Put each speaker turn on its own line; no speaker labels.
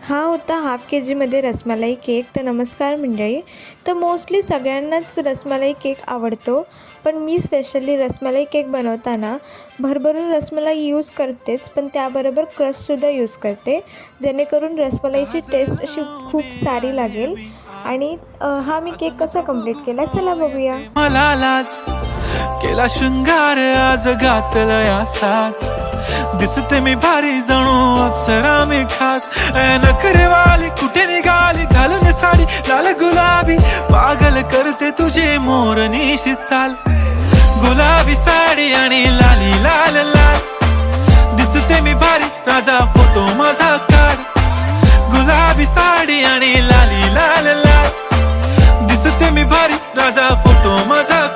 हा होता half KGमध्ये rasmalai cake. तर नमस्कार मंडळी. तर मोस्टली सगळ्यांनाच रसमलाई केक आवडतो, पण मी स्पेशली रसमलाई केक बनवताना भरभरून रसमलाई यूज करतेच, पण त्याबरोबर क्रशसुद्धा यूज करते, जेणेकरून रसमलाईची टेस्ट अशी खूप सारी लागेल. आणि हा मी केक कसा कंप्लीट केला चला बघूया.
मला लाज केला शृंगार आज घातलंय असाच, दिसते मी भारी जणू अप्सरा मी खास. नखरेवाली कुठे निघाली घालून साडी लाल गुलाबी, पागल करते तुझे मोरनीशी चाल. गुलाबी साडी आणि लाली लाल लाल, दिसते मी भारी राजा फोटो माझा काढ. गुलाबी साडी आणि लाली लाल लाल, दिसते मी भारी राजा फोटो माझा